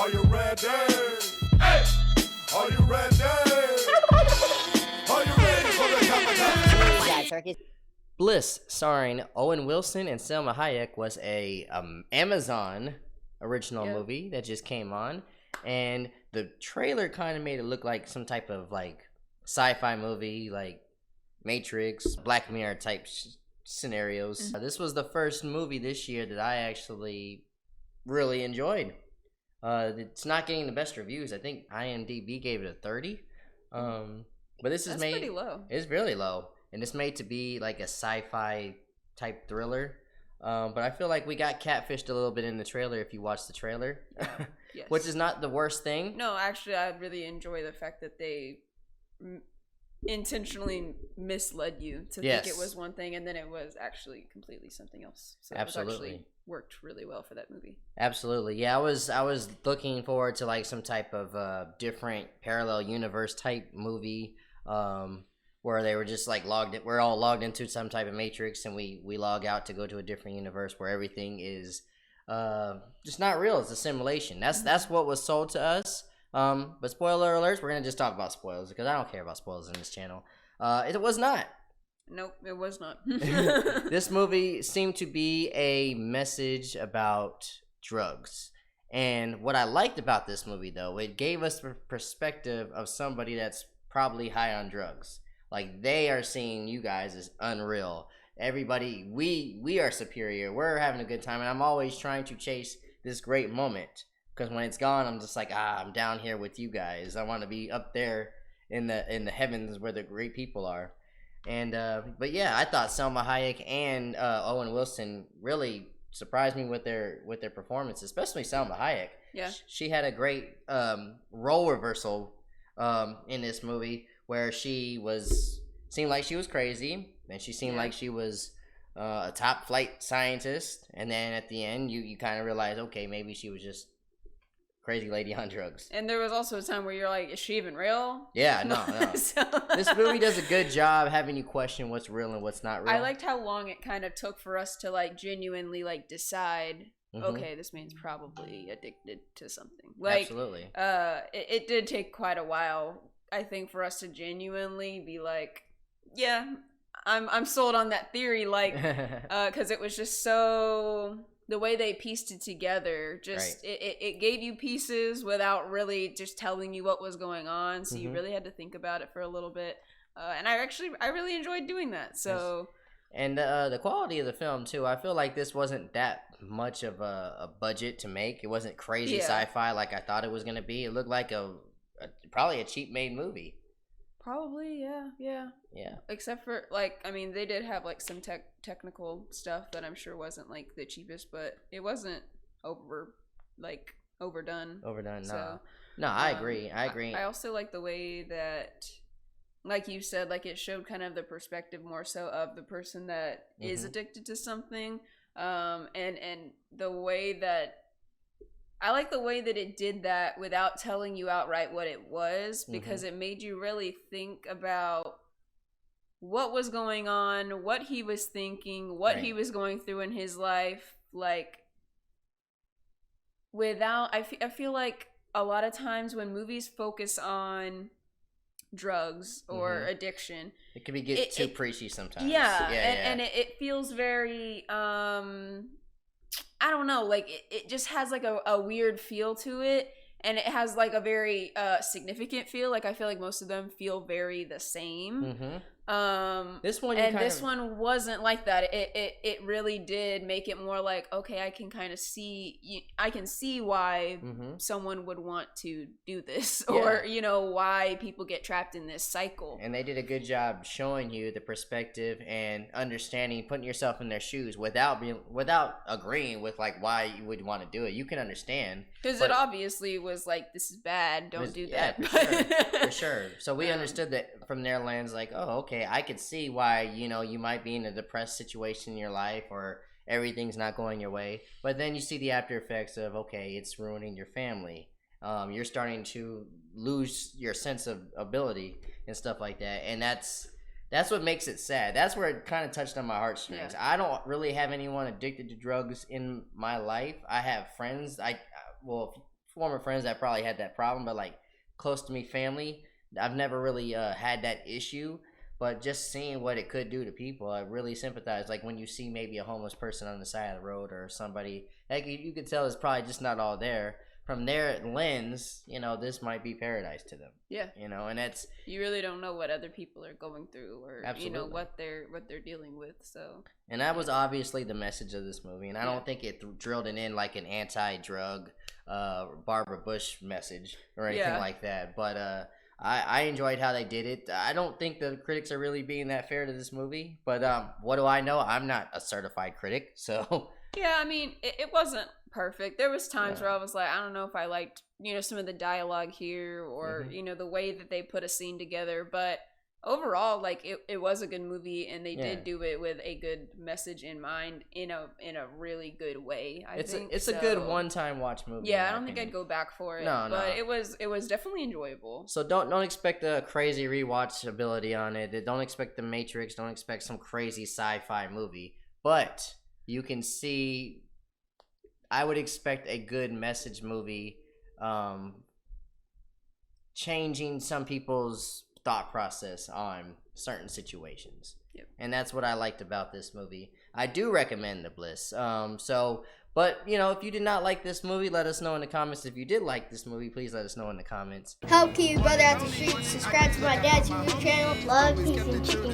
Are you ready? Hey! Are you ready? Are you ready for the kamikaze? Bliss, starring Owen Wilson and Selma Hayek, was a Amazon original movie that just came on, and the trailer kind of made it look like some type of like sci-fi movie, like Matrix, Black Mirror type scenarios. This was the first movie this year that I actually really enjoyed. It's not getting the best reviews. I think IMDb gave it a 30. But this is pretty low. It's really low, and it's made to be like a sci-fi type thriller. But I feel like we got catfished a little bit in the trailer. If you watch the trailer, Yes. which is not the worst thing. No, actually, I really enjoy the fact that they intentionally misled you to think it was one thing, and then it was actually completely something else. So Absolutely. it actually worked really well for that movie. Absolutely, yeah. I was looking forward to like some type of different parallel universe type movie, where they were just like we're all logged into some type of matrix, and we log out to go to a different universe where everything is just not real. It's a simulation. That's what was sold to us. But spoiler alerts, we're gonna just talk about spoilers because I don't care about spoilers in this channel. It was not. Nope, it was not. This movie seemed to be a message about drugs. And what I liked about this movie, though, it gave us the perspective of somebody that's probably high on drugs. Like, they are seeing you guys as unreal. Everybody, we are superior. We're having a good time. And I'm always trying to chase this great moment. Because when it's gone, I'm just like, I'm down here with you guys. I want to be up there in the heavens where the great people are. And but yeah, I thought Selma Hayek and Owen Wilson really surprised me with their performance, especially Selma Hayek. Yeah, she had a great role reversal in this movie where she seemed like she was crazy, and she seemed like she was a top flight scientist, and then at the end you kind of realize, okay, maybe she was just crazy lady on drugs. And there was also a time where you're like, is she even real? Yeah, no. This movie does a good job having you question what's real and what's not real. I liked how long it kind of took for us to like genuinely like decide, okay, this man's probably addicted to something. Like, absolutely. It did take quite a while, I think, for us to genuinely be like, yeah, I'm sold on that theory, like, because it was just so. The way they pieced it together, just it gave you pieces without really just telling you what was going on. So you really had to think about it for a little bit. And I really enjoyed doing that. So, and the quality of the film too. I feel like this wasn't that much of a budget to make. It wasn't crazy sci-fi like I thought it was gonna be. It looked like probably a cheap made movie. Probably, yeah. Except for, like, I mean, they did have like some technical stuff that I'm sure wasn't like the cheapest, but it wasn't overdone. So, no, I agree. I also like the way that, like you said, like it showed kind of the perspective more so of the person that is addicted to something, and the way that. I like the way that it did that without telling you outright what it was, because it made you really think about what was going on, what he was thinking, what he was going through in his life. Like, without, I feel like a lot of times when movies focus on drugs or addiction, it can get too preachy sometimes. And it feels very I don't know, like it just has like a weird feel to it, and it has like a very significant feel. Like I feel like most of them feel very the same. This one one wasn't like that. It really did make it more like, okay, I can kind of see, I can see why someone would want to do this, or why people get trapped in this cycle. And they did a good job showing you the perspective and understanding, putting yourself in their shoes without agreeing with like why you would want to do it. You can understand, because it obviously was like, this is bad, don't do that. For sure. So we understood that from their lens, like, oh, okay, I could see why you might be in a depressed situation in your life, or everything's not going your way. But then you see the after effects of, okay, it's ruining your family. You're starting to lose your sense of ability and stuff like that, and that's what makes it sad. That's where it kind of touched on my heartstrings. I don't really have anyone addicted to drugs in my life. I have friends. former friends that probably had that problem, but like close to me family, I've never really had that issue. But just seeing what it could do to people, I really sympathize. Like when you see maybe a homeless person on the side of the road or somebody, like you could tell it's probably just not all there. From their lens, this might be paradise to them. Yeah. And that's, you really don't know what other people are going through, or absolutely, what they're dealing with. So. And that was obviously the message of this movie, and I don't think it drilled it in like an anti-drug Barbara Bush message or anything like that. But I enjoyed how they did it. I don't think the critics are really being that fair to this movie, but what do I know? I'm not a certified critic, so. Yeah, I mean, it wasn't perfect. There was times where I was like, I don't know if I liked, some of the dialogue here, or, the way that they put a scene together, but overall, like, it was a good movie, and they did do it with a good message in mind, in a really good way. I think it's a good one-time watch movie. Yeah, I don't think I'd go back for it. But it was definitely enjoyable. So don't expect a crazy rewatchability on it. Don't expect The Matrix. Don't expect some crazy sci-fi movie. But you can see, I would expect a good message movie, changing some people's thought process on certain situations. Yep. And that's what I liked about this movie. I do recommend The Bliss. But if you did not like this movie, let us know in the comments. If you did like this movie, please let us know in the comments. Help keep your brother out the streets. Subscribe to my dad's YouTube channel. Love, peace, and chicken.